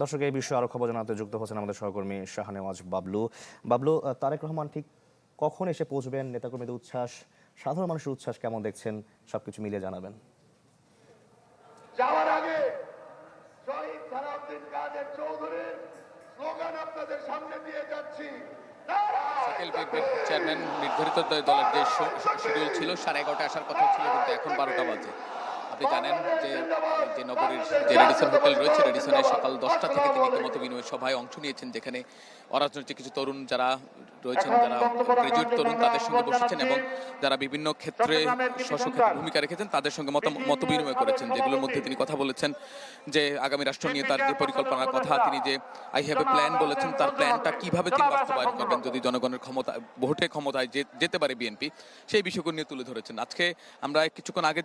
দর্শক, এই বিষয়ে আরো খবর জানাতে যুক্ত হচ্ছেন আমাদের সহকর্মী শাহনেওয়াজ বাবলু। বাবলু, তারেক রহমান ঠিক কখন এসে পৌঁছবেন? নেতাকর্মীদের উচ্ছ্বাস, সাধারণ মানুষের উচ্ছ্বাস কেমন দেখছেন? সবকিছু মিলিয়ে জানাবেন। যাওয়ার আগে শহীদ সালাউদ্দিন কাদের চৌধুরীর স্লোগান আপনাদের সামনে দিয়ে যাচ্ছি। চেয়ারম্যান নির্ধারিত দলের যে শিডিউল ছিল 11:30 আসার কথা ছিল, কিন্তু এখন 12টা বাজে। আপনি জানেন যে নগরীর যে রেডিসন হোটেল রয়েছে, রেডিসনে সকাল 10টা থেকে তিনি একটা মত বিনিময় সভায় অংশ নিয়েছেন, যেখানে অরাজনৈতিক কিছু তরুণ যারা রয়েছেন, যারা গ্রাজুয়েট তরুণ, তাদের সঙ্গে বসেছেন এবং যারা বিভিন্ন ক্ষেত্রে স্বক্ষেত্রে ভূমিকা রেখেছেন তাদের সঙ্গে মত বিনিময় করেছেন। যেগুলোর মধ্যে তিনি কথা বলেছেন যে আগামী রাষ্ট্র নিয়ে তার যে পরিকল্পনার কথা, তিনি যে আই হ্যাভ এ প্ল্যান বলেছেন, তার প্ল্যানটা কিভাবে তিনি বাস্তবায়ন করবেন যদি জনগণের ভোটে ক্ষমতায় যেতে পারে বিএনপি, সেই বিষয়গুলো নিয়ে তুলে ধরেছেন। আজকে আমরা কিছুক্ষণ আগে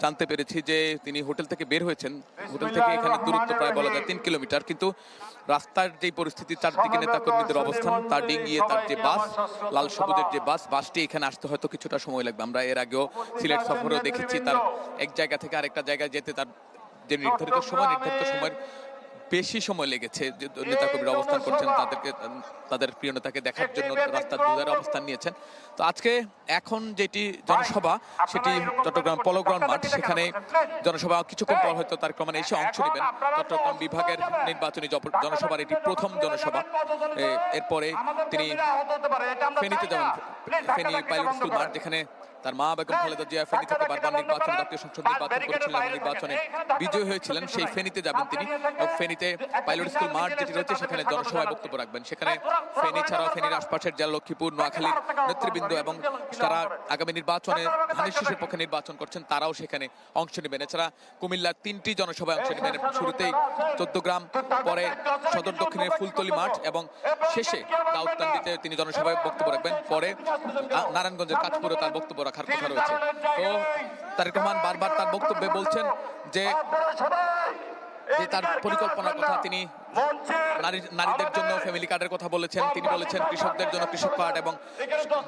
জানতে পেরেছি যে তিনি হোটেল থেকে বের হয়েছেন। হোটেল থেকে এখানে দূরত্ব প্রায় বলা যায় 3 কিলোমিটার, কিন্তু রাস্তার যে পরিস্থিতি, চারদিকে নেতাকর্মীদের অবস্থান, তার ডিঙিয়ে তার যে বাস, লাল সবুজের যে বাসটি এখানে আসতে হয়তো কিছুটা সময় লাগবে। আমরা এর আগেও সিলেট সফরেও দেখেছি তার এক জায়গা থেকে আরেকটা জায়গায় যেতে তার যে নির্ধারিত সময়ের বেশি সময় লেগেছে। নেতাকর্মীরা অবস্থান করছেন, তাদের প্রিয় নেতাকে দেখার জন্য রাস্তার দুধারে অবস্থান নিয়েছেন। তো আজকে এখন যেটি জনসভা, সেটি চট্টগ্রাম পলো গ্রাউন্ড মাঠ, সেখানে জনসভা কিছুক্ষণ পর হয়তো তারেক রহমান এসে অংশ নেবেন। চট্টগ্রাম বিভাগের নির্বাচনী জনসভার এটি প্রথম জনসভা। এরপরে তিনি ফেনীতে যাবেন, ফেনী পাইলট স্কুল মাঠ, যেখানে তার মা বেগম খালেদা জিয়া ফেনী থেকে বারবার জাতীয় সংসদ নির্বাচন করেছিলেন এবং নির্বাচনে বিজয়ী হয়েছিলেন। সেই ফেনীতে যাবেন তিনি এবং ফেনীতে পাইলট স্কুল মাঠ যেটি রয়েছে সেখানে জনসভায় বক্তব্য রাখবেন। সেখানে ফেনী ছাড়াও ফেনীর আশপাশের জেলা লক্ষ্মীপুর, নোয়াখালীর নেতৃবৃন্দ এবং যারা আগামী নির্বাচনে ধানের শীষের পক্ষে নির্বাচন করছেন তারাও সেখানে অংশ নেবেন। এছাড়া কুমিল্লার 3টি জনসভায় অংশ নেবেন। শুরুতেই 14 গ্রাম, পরে সদর দক্ষিণের ফুলতলি মাঠ এবং শেষে দাউদকান্দিতে তিনি জনসভায় বক্তব্য রাখবেন। পরে নারায়ণগঞ্জের কাঠপুরে তার বক্তব্য রাখার কথা রয়েছে। তো তারেক রহমান বারবার তার বক্তব্যে বলছেন যে তার পরিকল্পনার কথা, তিনি নারীদের জন্য ফ্যামিলি কার্ডের কথা বলেছেন, তিনি বলেছেন কৃষকদের জন্য কৃষক কার্ড এবং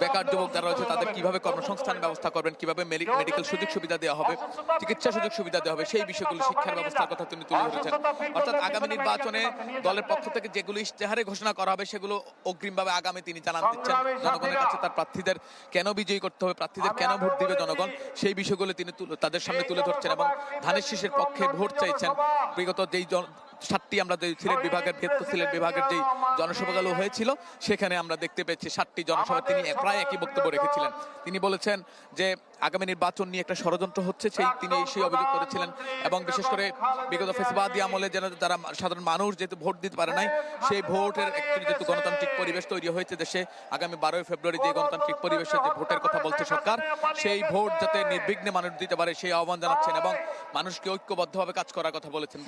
বেকার যুবক যারা রয়েছে তাদের কিভাবে কর্মসংস্থান ব্যবস্থা করবেন, কিভাবে মেডিকেল সুযোগ সুবিধা দেওয়া হবে, চিকিৎসা সুযোগ সুবিধা দেওয়া হবে, সেই বিষয়গুলো, শিক্ষার ব্যবস্থার কথা তিনি তুলে ধরেছেন। অর্থাৎ আগামী নির্বাচনে দলের পক্ষ থেকে যেগুলো ইশতেহারে ঘোষণা করা হবে সেগুলো অগ্রিমভাবে আগামী তিনি জানান দিচ্ছেন। জনগণের কাছে তার প্রার্থীদের কেন বিজয়ী করতে হবে, প্রার্থীদের কেন ভোট দিবে জনগণ, সেই বিষয়গুলো তিনি তাদের সামনে তুলে ধরছেন এবং ধানের শীষের পক্ষে ভোট চাইছেন। বিগত যেই 7টি আমরা যে সিলেট বিভাগের যেই জনসভাগুলো হয়েছিল সেখানে আমরা দেখতে পেয়েছি 7টি জনসভা তিনি প্রায় একই বক্তব্য রেখেছিলেন। তিনি বলেছেন যে আগামী নির্বাচন নিয়ে একটা ষড়যন্ত্র হচ্ছে, তিনি সেই অভিযোগ করেছিলেন এবং বিশেষ করে বিগত ফেসিবাদী আমলে যারা সাধারণ মানুষ যেহেতু ভোট দিতে পারে নাই, সেই ভোটের যেহেতু গণতান্ত্রিক পরিবেশ তৈরি হয়েছে দেশে, আগামী 12ই ফেব্রুয়ারি যে গণতান্ত্রিক পরিবেশে যে ভোটের কথা বলছে সরকার, সেই ভোট যাতে নির্বিঘ্নে মানুষ দিতে পারে সেই আহ্বান জানাচ্ছেন এবং মানুষকে ঐক্যবদ্ধভাবে কাজ করার কথা বলেছেন।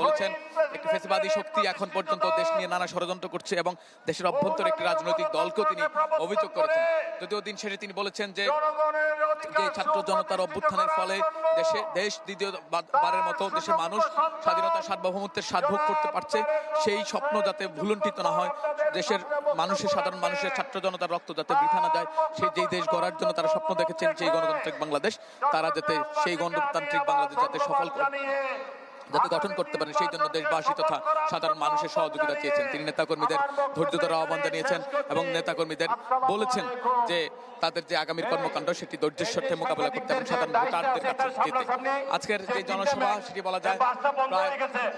একটি ফেসিবাদী শক্তি এখন পর্যন্ত দেশ নিয়ে নানা ষড়যন্ত্র করছে এবং দেশের অভ্যন্তরে একটি রাজনৈতিক দলকেও তিনি অভিযোগ করেছেন। যদিও দিন শেষে তিনি বলেছেন যে ছাত্র জনতার অভ্যুত্থানের ফলে দেশ দ্বিতীয়বারের মতো দেশের মানুষ স্বাধীনতা, সার্বভৌমত্বের স্বাদ ভোগ করতে পারছে, সেই স্বপ্ন যাতে ভুলুণ্ঠিত না হয়, দেশের সাধারণ মানুষের, ছাত্র জনতার রক্ত যাতে বৃথা না যায়, সেই যেই দেশ গড়ার জন্য তারা স্বপ্ন দেখেছেন, সেই গণতান্ত্রিক বাংলাদেশ, তারা যাতে সেই গণতান্ত্রিক বাংলাদেশ যাতে যাতে গঠন করতে পারেন, সেই জন্য দেশবাসী তথা সাধারণ মানুষের সহযোগিতা চেয়েছেন। তিনি নেতাকর্মীদের ধৈর্য ধরার আহ্বান জানিয়েছেন এবং নেতাকর্মীদের বলেছেন যে তাদের যে আগামীর কর্মকাণ্ড সেটি ধৈর্যের সাথে মোকাবেলা করতে এবং সাধারণ ভোটারদের কাছে যেতে। আজকের যে জনসভা সেটি বলা যায় প্রায়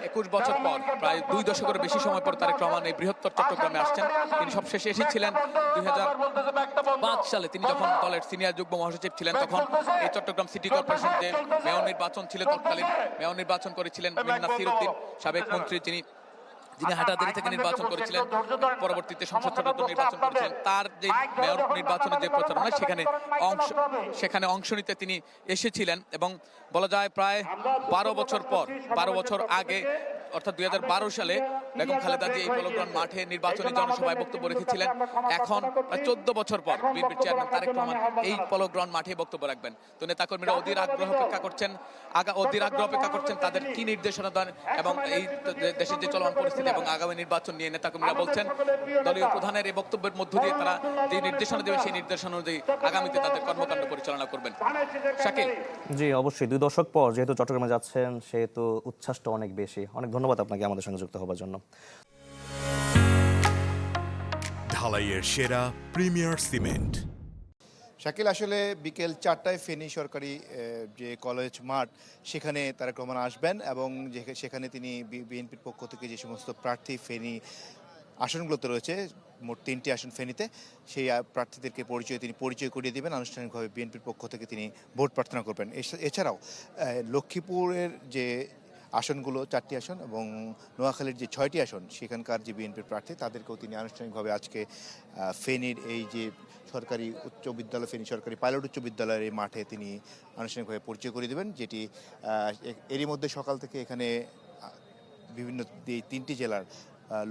21 বছর পর, প্রায় 2 দশকের বেশি সময় পর তারেক রহমান এই বৃহত্তর চট্টগ্রামে আসছেন। তিনি সবশেষে এসেছিলেন 2005 সালে, তিনি যখন দলের সিনিয়র যুগ্ম মহাসচিব ছিলেন। তখন এই চট্টগ্রাম সিটি কর্পোরেশন যে মেয়র নির্বাচন ছিল, তৎকালীন মেয়র নির্বাচন করেছিলেন নাসির উদ্দিন, সাবেক মন্ত্রী, যিনি হাটাজারি থেকে নির্বাচন করেছিলেন, পরবর্তীতে সংসদ সদস্য নির্বাচন করেছিলেন। তার যে মেয়র নির্বাচনের যে প্রচারণা সেখানে অংশ নিতে তিনি এসেছিলেন এবং বলা যায় প্রায় 12 বছর আগে, অর্থাৎ 2012 সালে বেগম খালেদা জিয়া এই পলো গ্রাউন্ড মাঠে নির্বাচনী জনসভায় বক্তব্য রেখেছিলেন। এখন প্রায় 14 বছর পর বিএনপির চেয়ারম্যান তারেক রহমান এই পলো গ্রাউন্ড মাঠে বক্তব্য রাখবেন। তো নেতাকর্মীরা অধীর আগ্রহ অপেক্ষা করছেন তাদের কি নির্দেশনা দেন এবং এই দেশের যে চলমান পরিস্থিতি এবং আগামী নির্বাচন নিয়ে নেতাকর্মীরা বলছেন দলীয় প্রধানের এই বক্তব্যের মধ্য দিয়ে তারা যে নির্দেশনা দেবেন সেই নির্দেশনা অনুযায়ী আগামীতে তাদের কর্মকাণ্ড পরিচালনা করবেন। শাকিল। জি, অবশ্যই 2 দশক পর যেহেতু চট্টগ্রামে যাচ্ছেন, সেহেতু উচ্ছ্বাসটা অনেক বেশি। অনেক ধন্যবাদ। ধন্যবাদ আপনাকে আমাদের সঙ্গে যুক্ত হওয়ার জন্য। ঢালাইয়ের সেরা প্রিমিয়ার সিমেন্ট। শাকিল, আসলে বিকেল 4টায় ফেনী সরকারি যে কলেজ মাঠ সেখানে তারেক রহমান আসবেন এবং সেখানে তিনি বিএনপির পক্ষ থেকে যে সমস্ত প্রার্থী ফেনী আসনগুলোতে রয়েছে, মোট 3টি আসন ফেনীতে, সেই প্রার্থীদেরকে তিনি পরিচয় করিয়ে দেবেন। আনুষ্ঠানিকভাবে বিএনপির পক্ষ থেকে তিনি ভোট প্রার্থনা করবেন। এছাড়াও লক্ষ্মীপুরের যে আসনগুলো 4টি আসন এবং নোয়াখালীর যে 6টি আসন সেখানকার যে বিএনপির প্রার্থী তাদেরকেও তিনি আনুষ্ঠানিকভাবে আজকে ফেনীর এই যে সরকারি উচ্চ বিদ্যালয়, ফেনী সরকারি পাইলট উচ্চ বিদ্যালয়ের এই মাঠে তিনি আনুষ্ঠানিকভাবে পরিচয় করে দেবেন, যেটি এরই মধ্যে সকাল থেকে এখানে বিভিন্ন 3টি জেলার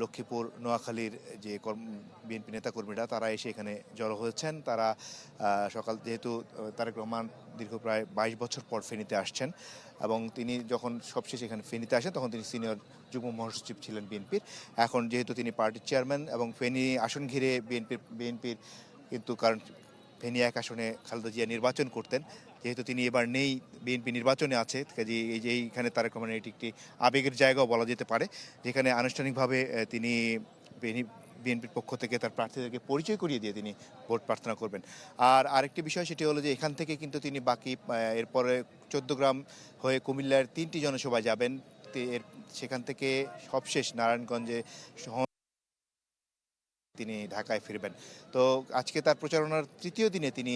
লক্ষ্মীপুর, নোয়াখালীর যে বিএনপি নেতাকর্মীরা তারা এসে এখানে জড়ো হয়েছেন। তারা সকাল, যেহেতু তারেক রহমান দীর্ঘ প্রায় 22 বছর পর ফেনীতে আসছেন এবং তিনি যখন সবশেষে এখানে ফেনীতে আসেন তখন তিনি সিনিয়র যুগ্ম মহাসচিব ছিলেন বিএনপির। এখন যেহেতু তিনি পার্টির চেয়ারম্যান এবং ফেনী আসন ঘিরে বিএনপির কিন্তু, কারণ ফেনী 1 আসনে খালেদা জিয়া নির্বাচন করতেন, যেহেতু তিনি এবার নেই, বিএনপি নির্বাচনে আছে, কাজে এই যে এইখানে তারেক রহমানের এটি একটি আবেগের জায়গাও বলা যেতে পারে, যেখানে আনুষ্ঠানিকভাবে তিনি বিএনপির পক্ষ থেকে তার প্রার্থীদেরকে পরিচয় করিয়ে দিয়ে তিনি ভোট প্রার্থনা করবেন। আর আরেকটি বিষয় সেটি হলো যে এখান থেকে কিন্তু তিনি বাকি এরপরে 14 গ্রাম হয়ে কুমিল্লার 3টি জনসভায় যাবেন। সেখান থেকে সবশেষ নারায়ণগঞ্জে তিনি ঢাকায় ফিরবেন। তো আজকে তার প্রচারণার 3য় দিনে তিনি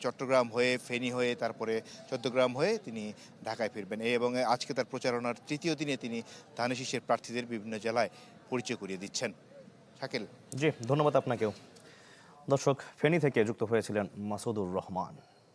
চট্টগ্রাম হয়ে, ফেনী হয়ে, তারপরে 14 গ্রাম হয়ে তিনি ঢাকায় ফিরবেন এবং আজকে তার প্রচারণার 3য় দিনে তিনি ধানের শীষের প্রার্থীদের বিভিন্ন জেলায় পরিচয় করিয়ে দিচ্ছেন। শাকিল। জি, ধন্যবাদ আপনাকেও। দর্শক, ফেনী থেকে যুক্ত হয়েছিলেন মাসুদুর রহমান।